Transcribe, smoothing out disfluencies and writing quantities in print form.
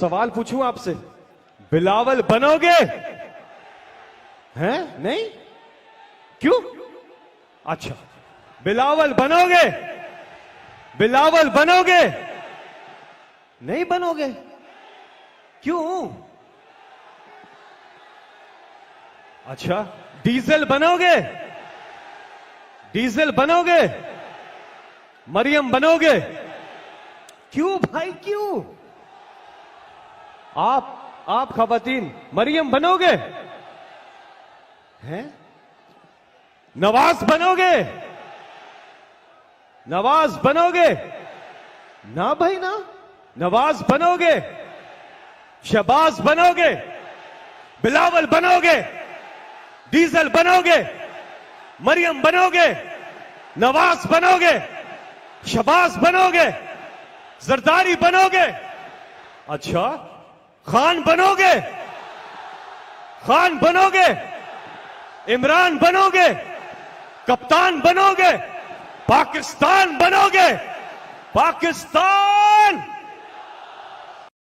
सवाल पूछूं आपसे, बिलावल बनोगे? हैं? नहीं? क्यों? अच्छा, बिलावल बनोगे? बिलावल बनोगे? नहीं बनोगे? क्यों? अच्छा, डीजल बनोगे? डीजल बनोगे? मरियम बनोगे? क्यों भाई क्यों? आप खवातीन मरियम बनोगे? हैं? नवाज बनोगे? नवाज बनोगे? ना भाई ना। नवाज बनोगे? शहबाज बनोगे? बिलावल बनोगे? डीजल बनोगे? मरियम बनोगे? नवाज बनोगे? शहबाज बनोगे? जरदारी बनोगे? अच्छा, खान बनोगे? खान बनोगे? इमरान बनोगे? कप्तान बनोगे? पाकिस्तान बनोगे? पाकिस्तान